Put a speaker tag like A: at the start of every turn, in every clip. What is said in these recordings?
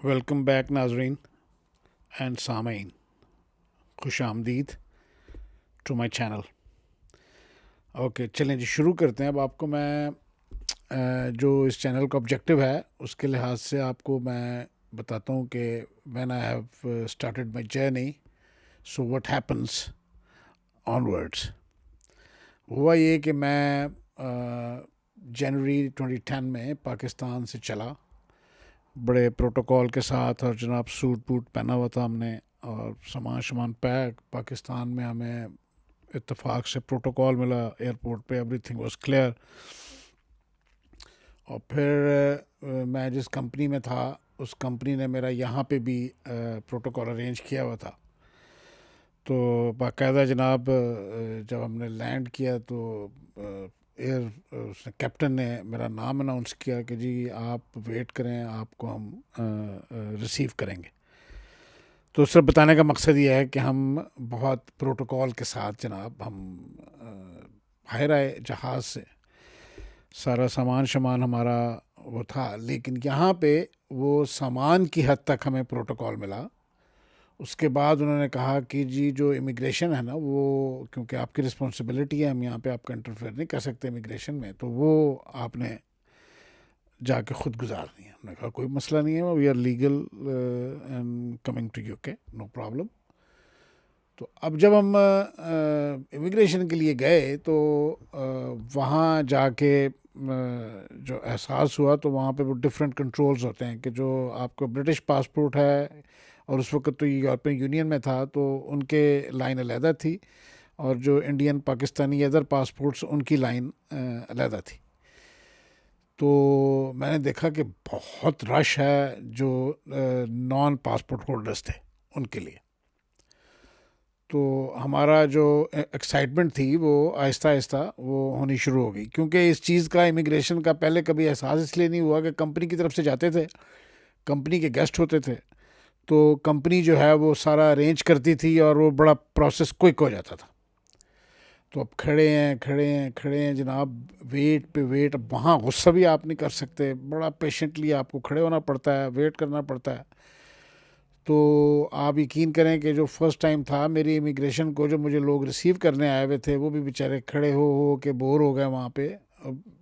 A: Welcome back ناظرین and سامعین، خوش آمدید ٹو مائی چینل۔ اوکے چلیں جی شروع کرتے ہیں۔ اب آپ کو میں جو اس چینل کا آبجیکٹو ہے اس کے لحاظ سے آپ کو میں بتاتا ہوں کہ when I have started my journey, so what happens on words. ہوا یہ کہ میں جنوری 2010 میں پاکستان سے چلا، بڑے پروٹوکول کے ساتھ، اور جناب سوٹ بوٹ پہنا ہوا تھا ہم نے، اور سامان پیک۔ پاکستان میں ہمیں اتفاق سے پروٹوکول ملا ایئرپورٹ پہ، ایوری تھنگ واز کلیئر۔ اور پھر میں جس کمپنی میں تھا اس کمپنی نے میرا یہاں پہ بھی پروٹوکول ارینج کیا ہوا تھا۔ تو باقاعدہ جناب جب ہم نے لینڈ کیا تو کیپٹن نے میرا نام اناؤنس کیا کہ جی آپ ویٹ کریں، آپ کو ہم ریسیو کریں گے۔ تو صرف بتانے کا مقصد یہ ہے کہ ہم بہت پروٹوکول کے ساتھ جناب ہم باہر آئے جہاز سے، سارا سامان ہمارا وہ تھا، لیکن یہاں پہ وہ سامان کی حد تک ہمیں پروٹوکول ملا۔ اس کے بعد انہوں نے کہا کہ جی جو امیگریشن ہے نا، وہ کیونکہ آپ کی رسپانسبلٹی ہے، ہم یہاں پہ آپ کا انٹرفیئر نہیں کر سکتے امیگریشن میں، تو وہ آپ نے جا کے خود گزارنی ہے۔ ہم نے کہا کوئی مسئلہ نہیں ہے، we are legal and coming to U K, no problem. تو اب جب ہم امیگریشن کے لیے گئے تو وہاں جا کے جو احساس ہوا، تو وہاں پہ وہ ڈفرینٹ کنٹرولز ہوتے ہیں کہ جو آپ کو برٹش پاسپورٹ ہے، اور اس وقت تو یہ یورپین یونین میں تھا تو ان کے لائن علیحدہ تھی، اور جو انڈین پاکستانی ادر پاسپورٹس ان کی لائن علیحدہ تھی۔ تو میں نے دیکھا کہ بہت رش ہے جو نان پاسپورٹ ہولڈرس تھے ان کے لیے۔ تو ہمارا جو ایکسائٹمنٹ تھی وہ آہستہ آہستہ وہ ہونی شروع ہو گئی، کیونکہ اس چیز کا امیگریشن کا پہلے کبھی احساس اس لیے نہیں ہوا کہ کمپنی کی طرف سے جاتے تھے، کمپنی کے گیسٹ ہوتے تھے، تو کمپنی جو ہے وہ سارا ارینج کرتی تھی اور وہ بڑا پروسیس کوئک ہو جاتا تھا۔ تو اب کھڑے ہیں جناب، ویٹ پہ ویٹ۔ اب وہاں غصہ بھی آپ نہیں کر سکتے، بڑا پیشنٹلی آپ کو کھڑے ہونا پڑتا ہے، ویٹ کرنا پڑتا ہے۔ تو آپ یقین کریں کہ جو فرسٹ ٹائم تھا میری امیگریشن کو، جو مجھے لوگ ریسیو کرنے آئے ہوئے تھے، وہ بھی بیچارے کھڑے ہو کے بور ہو گئے وہاں پہ۔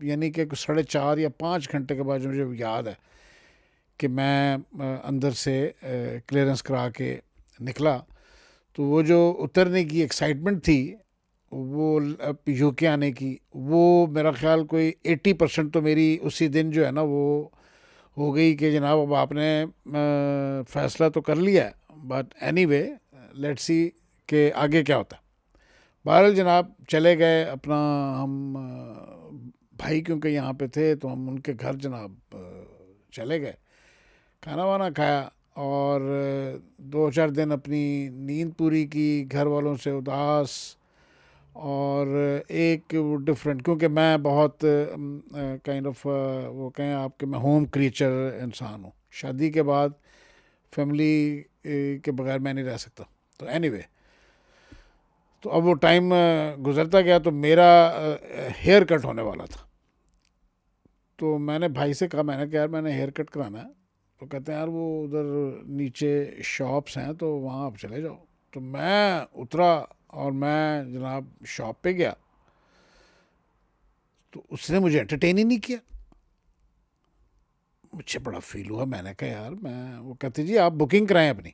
A: یعنی کہ 4.5 یا 5 گھنٹے کے بعد مجھے یاد ہے کہ میں اندر سے کلیئرنس کرا کے نکلا، تو وہ جو اترنے کی ایکسائٹمنٹ تھی، وہ یو کے آنے کی، وہ میرا خیال کوئی 80% تو میری اسی دن جو ہے نا وہ ہو گئی کہ جناب اب آپ نے فیصلہ تو کر لیا ہے، but any way let see کہ آگے کیا ہوتا ہے۔ بہرحال جناب چلے گئے اپنا، ہم بھائی کیونکہ یہاں پہ تھے تو ہم ان کے گھر جناب چلے گئے، کھانا وانا کھایا، اور 2-4 دن اپنی نیند پوری کی، گھر والوں سے اداس، اور ایک ڈفرینٹ، کیونکہ میں بہت کائنڈ آف وہ کہیں آپ کہ میں ہوم کریچر انسان ہوں، شادی کے بعد فیملی کے بغیر میں نہیں رہ سکتا۔ تو اینی وے، تو اب وہ ٹائم گزرتا گیا، تو میرا ہیئر کٹ ہونے والا تھا۔ تو میں نے بھائی سے کہا، میں نے کہا یار میں نے ہیئر کٹ کرانا ہے، تو کہتے ہیں یار وہ ادھر نیچے شاپس ہیں تو وہاں آپ چلے جاؤ۔ تو میں اترا اور میں جناب شاپ پہ گیا، تو اس نے مجھے انٹرٹین ہی نہیں کیا۔ مجھے بڑا فیل ہوا، میں نے کہا یار وہ کہتے جی آپ بکنگ کرائیں اپنی،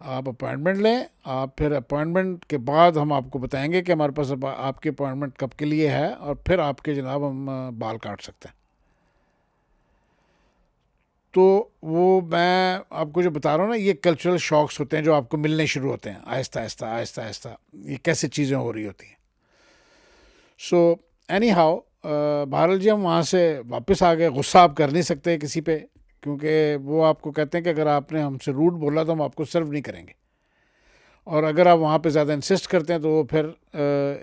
A: آپ اپوائنٹمنٹ لیں، آپ پھر اپوائنٹمنٹ کے بعد ہم آپ کو بتائیں گے کہ ہمارے پاس آپ کی اپوائنٹمنٹ کب کے لیے ہے، اور پھر آپ کے جناب ہم بال کاٹ سکتے ہیں۔ تو وہ میں آپ کو جو بتا رہا ہوں نا، یہ کلچرل شاکس ہوتے ہیں جو آپ کو ملنے شروع ہوتے ہیں آہستہ آہستہ آہستہ آہستہ، یہ کیسے چیزیں ہو رہی ہوتی ہیں۔ سو اینی ہاؤ، بہرحال جی ہم وہاں سے واپس آ گئے۔ غصہ آپ کر نہیں سکتے کسی پہ، کیونکہ وہ آپ کو کہتے ہیں کہ اگر آپ نے ہم سے روڈ بولا تو ہم آپ کو سرو نہیں کریں گے، اور اگر آپ وہاں پہ زیادہ انسسٹ کرتے ہیں تو وہ پھر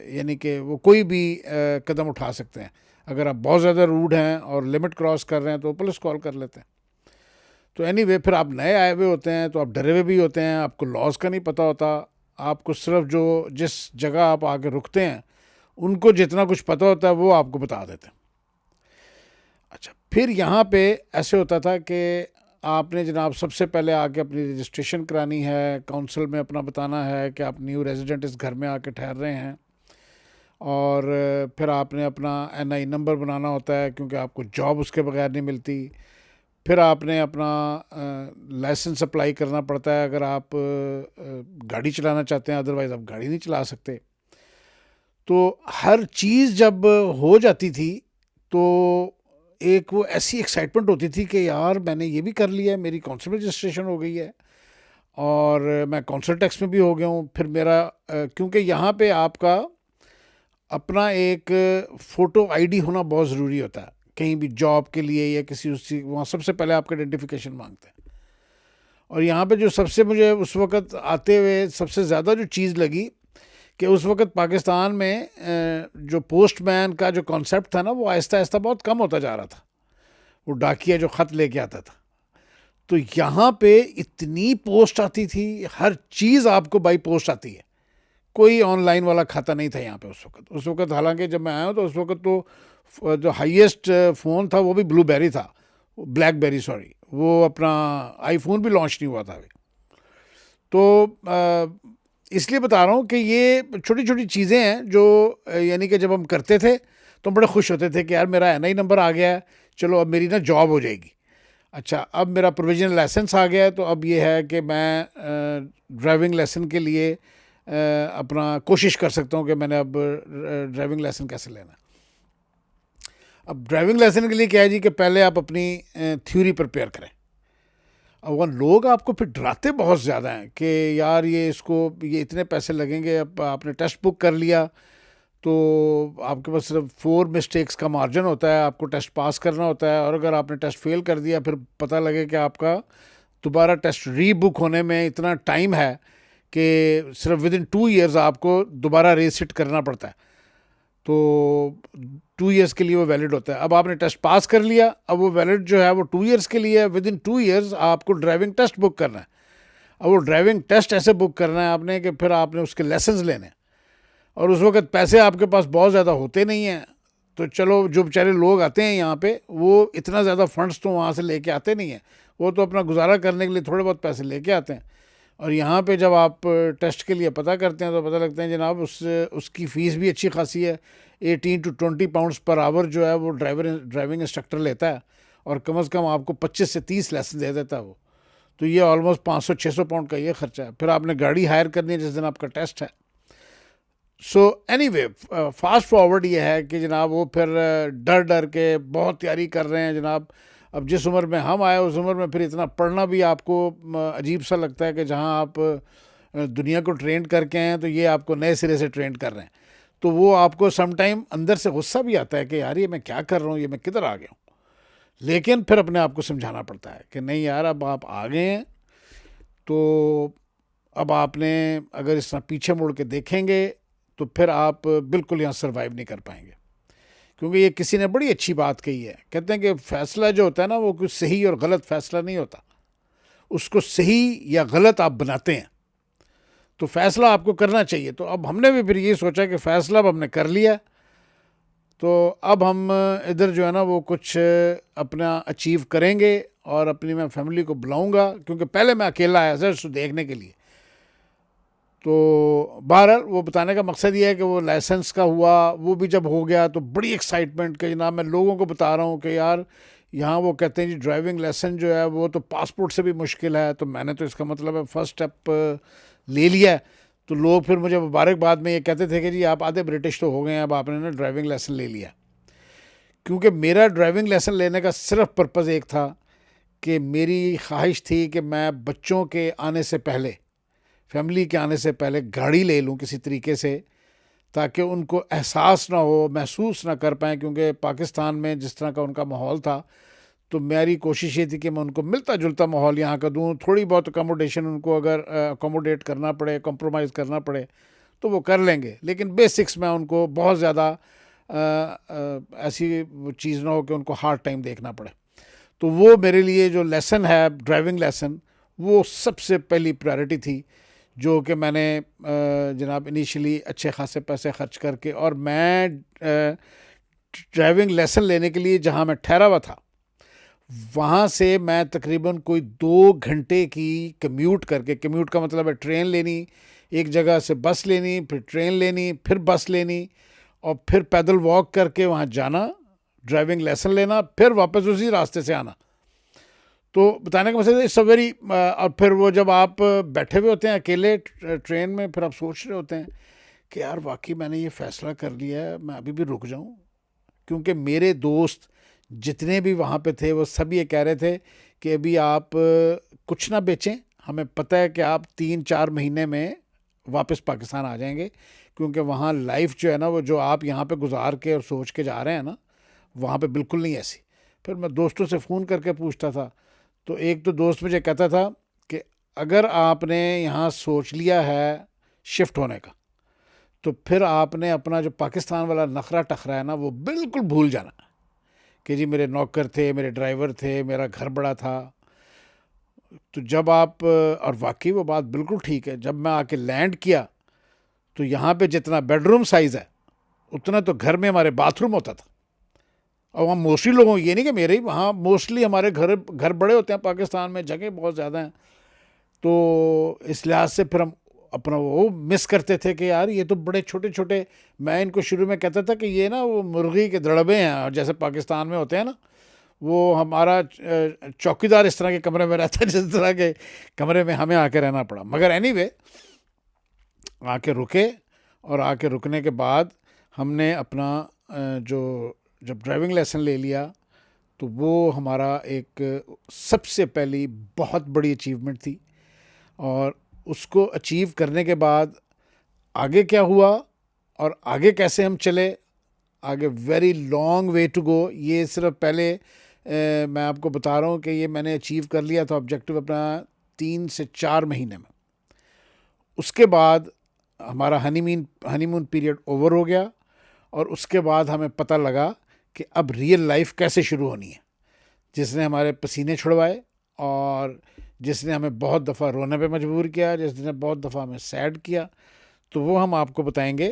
A: یعنی کہ وہ کوئی بھی قدم اٹھا سکتے ہیں۔ اگر آپ بہت زیادہ روڈ ہیں اور لمٹ کراس کر رہے ہیں تو پولیس کال کر لیتے ہیں۔ تو اینی وے پھر آپ نئے آئے ہوئے ہوتے ہیں تو آپ ڈرے ہوئے بھی ہوتے ہیں، آپ کو لاز کا نہیں پتہ ہوتا، آپ کو صرف جس جگہ آپ آگے رکتے ہیں ان کو جتنا کچھ پتہ ہوتا ہے وہ آپ کو بتا دیتے ہیں۔ اچھا، پھر یہاں پہ ایسے ہوتا تھا کہ آپ نے جناب سب سے پہلے آ کے اپنی رجسٹریشن کرانی ہے، کونسل میں اپنا بتانا ہے کہ آپ نیو ریزیڈنٹ اس گھر میں آ کے ٹھہر رہے ہیں، اور پھر آپ نے اپنا NI نمبر بنانا ہوتا ہے کیونکہ آپ کو جاب اس کے بغیر نہیں ملتی. پھر آپ نے اپنا لائسنس اپلائی کرنا پڑتا ہے اگر آپ گاڑی چلانا چاہتے ہیں، ادروائز آپ گاڑی نہیں چلا سکتے. تو ہر چیز جب ہو جاتی تھی تو ایک وہ ایسی ایکسائٹمنٹ ہوتی تھی کہ یار میں نے یہ بھی کر لیا ہے، میری کونسل رجسٹریشن ہو گئی ہے اور میں کونسل ٹیکس میں بھی ہو گیا ہوں. پھر میرا کیونکہ یہاں پہ آپ کا اپنا ایک فوٹو ID ہونا بہت ضروری ہوتا ہے کہیں بھی جاب کے لیے یا کسی اس چیز، وہاں سب سے پہلے آپ کا آئیڈینٹیفیکیشن مانگتے ہیں. اور یہاں پہ جو سب سے مجھے اس وقت آتے ہوئے سب سے زیادہ جو چیز لگی کہ اس وقت پاکستان میں جو پوسٹ مین کا جو کانسیپٹ تھا نا، وہ آہستہ آہستہ بہت کم ہوتا جا رہا تھا. وہ ڈاکیا جو خط لے کے آتا تھا، تو یہاں پہ اتنی پوسٹ آتی تھی، ہر چیز آپ کو بائی پوسٹ آتی ہے. کوئی آن لائن والا کھاتا نہیں تھا یہاں پہ اس وقت. حالانکہ جب میں آیا ہوں تو اس وقت تو جو ہائیسٹ فون تھا وہ بھی بلو بیری تھا، بلیک بیری سوری، وہ اپنا آئی فون بھی لانچ نہیں ہوا تھا ابھی. تو اس لیے بتا رہا ہوں کہ یہ چھوٹی چھوٹی چیزیں ہیں جو یعنی کہ جب ہم کرتے تھے تو ہم بڑے خوش ہوتے تھے کہ یار میرا NI نمبر آ گیا ہے، چلو اب میری نا جاب ہو جائے گی. اچھا اب میرا پروویژنل لائسنس آ گیا ہے تو اب یہ ہے کہ میں ڈرائیونگ لیسن کے لیے اپنا کوشش کر سکتا ہوں کہ میں نے اب ڈرائیونگ لیسن کیسے لینا. اب ڈرائیونگ لیسن کے لیے کیا ہے جی کہ پہلے آپ اپنی تھیوری پریپیئر کریں. اب وہ لوگ آپ کو پھر ڈراتے بہت زیادہ ہیں کہ یار یہ اتنے پیسے لگیں گے. اب آپ نے ٹیسٹ بک کر لیا تو آپ کے پاس صرف 4 مسٹیکس کا مارجن ہوتا ہے، آپ کو ٹیسٹ پاس کرنا ہوتا ہے. اور اگر آپ نے ٹیسٹ فیل کر دیا پھر پتہ لگے کہ آپ کا دوبارہ ٹیسٹ ری بک ہونے میں اتنا ٹائم ہے کہ صرف ودن 2 ایئرز آپ کو دوبارہ ریسٹ کرنا پڑتا ہے. تو 2 ایئرس کے لیے وہ ویلڈ ہوتا ہے. اب آپ نے ٹیسٹ پاس کر لیا، اب وہ ویلڈ جو ہے وہ 2 ایئرس کے لیے ہے. ودن 2 ایئرس آپ کو ڈرائیونگ ٹیسٹ بک کرنا ہے. اب وہ ڈرائیونگ ٹیسٹ ایسے بک کرنا ہے آپ نے کہ پھر آپ نے اس کے لیسنز لینے ہیں، اور اس وقت پیسے آپ کے پاس بہت زیادہ ہوتے نہیں ہیں. تو چلو جو بیچارے لوگ آتے ہیں یہاں پہ وہ اتنا زیادہ فنڈس تو وہاں سے لے کے آتے نہیں ہیں، وہ تو اپنا گزارا کرنے کے لیے تھوڑے بہت پیسے لے کے آتے ہیں. اور یہاں پہ جب آپ ٹیسٹ کے لیے پتہ کرتے ہیں تو پتہ لگتا ہے جناب اس کی فیس بھی اچھی خاصی ہے. 18 to 20 پاؤنڈس پر آور جو ہے وہ ڈرائیونگ انسٹرکٹر لیتا ہے، اور کم از کم آپ کو 25 سے 30 لیسن دے دیتا ہے وہ. تو یہ آلموسٹ 500-600 پاؤنڈ کا یہ خرچہ ہے. پھر آپ نے گاڑی ہائر کرنی ہے جس دن آپ کا ٹیسٹ ہے. So any way fast forward یہ ہے کہ جناب وہ پھر ڈر کے بہت تیاری کر رہے ہیں جناب. اب جس عمر میں ہم آئے اس عمر میں پھر اتنا پڑھنا بھی آپ کو عجیب سا لگتا ہے کہ جہاں آپ دنیا کو ٹرینڈ کر کے ہیں تو یہ آپ کو نئے سرے سے ٹرینڈ کر رہے ہیں. تو وہ آپ کو سم ٹائم اندر سے غصہ بھی آتا ہے کہ یار یہ میں کیا کر رہا ہوں، یہ میں کدھر آ گیا ہوں. لیکن پھر اپنے آپ کو سمجھانا پڑتا ہے کہ نہیں یار اب آپ آ گئے ہیں تو اب آپ نے اگر اس طرح پیچھے مڑ کے دیکھیں گے تو پھر آپ بالکل یہاں سروائیو نہیں کر پائیں گے. کیونکہ یہ کسی نے بڑی اچھی بات کہی ہے، کہتے ہیں کہ فیصلہ جو ہوتا ہے نا وہ کوئی صحیح اور غلط فیصلہ نہیں ہوتا، اس کو صحیح یا غلط آپ بناتے ہیں. تو فیصلہ آپ کو کرنا چاہیے. تو اب ہم نے بھی پھر یہ سوچا کہ فیصلہ اب ہم نے کر لیا، تو اب ہم ادھر جو ہے نا وہ کچھ اپنا اچیو کریں گے، اور اپنی میں فیملی کو بلاؤں گا کیونکہ پہلے میں اکیلا آیا تھا اس کو دیکھنے کے لیے. تو بہرحال وہ بتانے کا مقصد یہ ہے کہ وہ لائسنس کا ہوا، وہ بھی جب ہو گیا تو بڑی ایکسائٹمنٹ کہ جناب میں لوگوں کو بتا رہا ہوں کہ یار یہاں وہ کہتے ہیں جی ڈرائیونگ لیسن جو ہے وہ تو پاسپورٹ سے بھی مشکل ہے. تو میں نے تو اس کا مطلب ہے فرسٹ اسٹیپ لے لیا ہے. تو لوگ پھر مجھے مبارکباد میں یہ کہتے تھے کہ جی آپ آدھے برٹش تو ہو گئے ہیں، اب آپ نے نا ڈرائیونگ لیسن لے لیا. کیونکہ میرا ڈرائیونگ لیسن لینے کا صرف پرپز ایک تھا کہ میری خواہش تھی کہ میں بچوں کے آنے سے پہلے، فیملی کے آنے سے پہلے گاڑی لے لوں کسی طریقے سے، تاکہ ان کو احساس نہ ہو، محسوس نہ کر پائیں. کیونکہ پاکستان میں جس طرح کا ان کا ماحول تھا تو میری کوشش یہ تھی کہ میں ان کو ملتا جلتا ماحول یہاں کا دوں. تھوڑی بہت اکوموڈیشن ان کو اگر اکوموڈیٹ کرنا پڑے، کمپرومائز کرنا پڑے تو وہ کر لیں گے، لیکن بیسکس میں ان کو بہت زیادہ ایسی چیز نہ ہو کہ ان کو ہارڈ ٹائم دیکھنا پڑے. تو وہ میرے لیے جو لیسن ہے ڈرائیونگ لیسن، وہ سب سے پہلی پرائرٹی تھی، جو کہ میں نے جناب انیشلی اچھے خاصے پیسے خرچ کر کے، اور میں ڈرائیونگ لیسن لینے کے لیے جہاں میں ٹھہرا ہوا تھا وہاں سے میں تقریباً کوئی 2 گھنٹے کی کمیوٹ کر کے، کمیوٹ کا مطلب ہے ٹرین لینی، ایک جگہ سے بس لینی، پھر ٹرین لینی، پھر بس لینی، اور پھر پیدل واک کر کے وہاں جانا، ڈرائیونگ لیسن لینا، پھر واپس اسی راستے سے آنا. تو بتانے کا مقصد اٹس اے ویری، اور پھر وہ جب آپ بیٹھے ہوئے ہوتے ہیں اکیلے ٹرین میں، پھر آپ سوچ رہے ہوتے ہیں کہ یار واقعی میں نے یہ فیصلہ کر لیا ہے، میں ابھی بھی رک جاؤں. کیونکہ میرے دوست جتنے بھی وہاں پہ تھے وہ سب یہ کہہ رہے تھے کہ ابھی آپ کچھ نہ بیچیں، ہمیں پتہ ہے کہ آپ 3-4 مہینے میں واپس پاکستان آ جائیں گے، کیونکہ وہاں لائف جو ہے نا، وہ جو آپ یہاں پہ گزار کے اور سوچ کے جا رہے ہیں نا، وہاں پہ بالکل نہیں ایسی. پھر میں دوستوں سے فون کر کے پوچھتا تھا، تو ایک تو دوست مجھے کہتا تھا کہ اگر آپ نے یہاں سوچ لیا ہے شفٹ ہونے کا، تو پھر آپ نے اپنا جو پاکستان والا نخرہ ٹخرا ہے نا، وہ بالکل بھول جانا کہ جی میرے نوکر تھے، میرے ڈرائیور تھے، میرا گھر بڑا تھا. تو جب آپ، اور واقعی وہ بات بالکل ٹھیک ہے، جب میں آ کے لینڈ کیا تو یہاں پہ جتنا بیڈ روم سائز ہے اتنا تو گھر میں ہمارے باتھ روم ہوتا تھا. اور وہاں موسٹلی لوگوں، یہ نہیں کہ میرے ہی، وہاں موسٹلی ہمارے گھر بڑے ہوتے ہیں پاکستان میں، جگہ بہت زیادہ ہیں. تو اس لحاظ سے پھر ہم اپنا وہ مس کرتے تھے کہ یار یہ تو بڑے چھوٹے چھوٹے، میں ان کو شروع میں کہتا تھا کہ یہ نا وہ مرغی کے دڑبے ہیں، اور جیسے پاکستان میں ہوتے ہیں نا، وہ ہمارا چوکیدار اس طرح کے کمرے میں رہتا ہے جس طرح کے کمرے میں ہمیں آ کے رہنا پڑا. مگر اینی وے آ کے رکے، اور آ کے رکنے کے بعد ہم نے اپنا جب ڈرائیونگ لیسن لے لیا، تو وہ ہمارا ایک سب سے پہلی بہت بڑی اچیومنٹ تھی. اور اس کو اچیو کرنے کے بعد آگے کیا ہوا اور آگے کیسے ہم چلے، آگے very long way to go. یہ صرف پہلے میں آپ کو بتا رہا ہوں کہ یہ میں نے اچیو کر لیا تھا آبجیکٹو اپنا 3 سے 4 مہینے میں. اس کے بعد ہمارا ہنی مون پیریڈ اوور ہو گیا، اور اس کے بعد ہمیں پتہ لگا کہ اب ریئل لائف کیسے شروع ہونی ہے، جس نے ہمارے پسینے چھڑوائے، اور جس نے ہمیں بہت دفعہ رونے پہ مجبور کیا، جس نے بہت دفعہ ہمیں سیڈ کیا. تو وہ ہم آپ کو بتائیں گے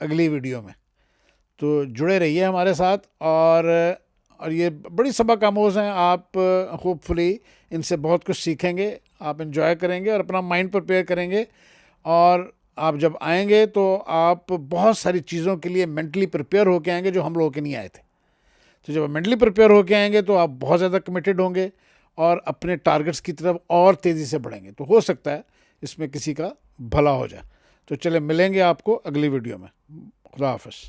A: اگلی ویڈیو میں. تو جڑے رہیے ہمارے ساتھ، اور یہ بڑی سبق آموز ہیں. آپ ہوپ فلی ان سے بہت کچھ سیکھیں گے، آپ انجوائے کریں گے اور اپنا مائنڈ پریپیئر کریں گے. اور آپ جب آئیں گے تو آپ بہت ساری چیزوں کے لیے مینٹلی پریپیئر ہو کے آئیں گے جو ہم لوگوں کے نہیں آئے تھے. تو جب آپ مینٹلی پریپیئر ہو کے آئیں گے تو آپ بہت زیادہ کمیٹیڈ ہوں گے اور اپنے ٹارگٹس کی طرف اور تیزی سے بڑھیں گے. تو ہو سکتا ہے اس میں کسی کا بھلا ہو جائے. تو چلے ملیں گے آپ کو اگلی ویڈیو میں. خدا حافظ.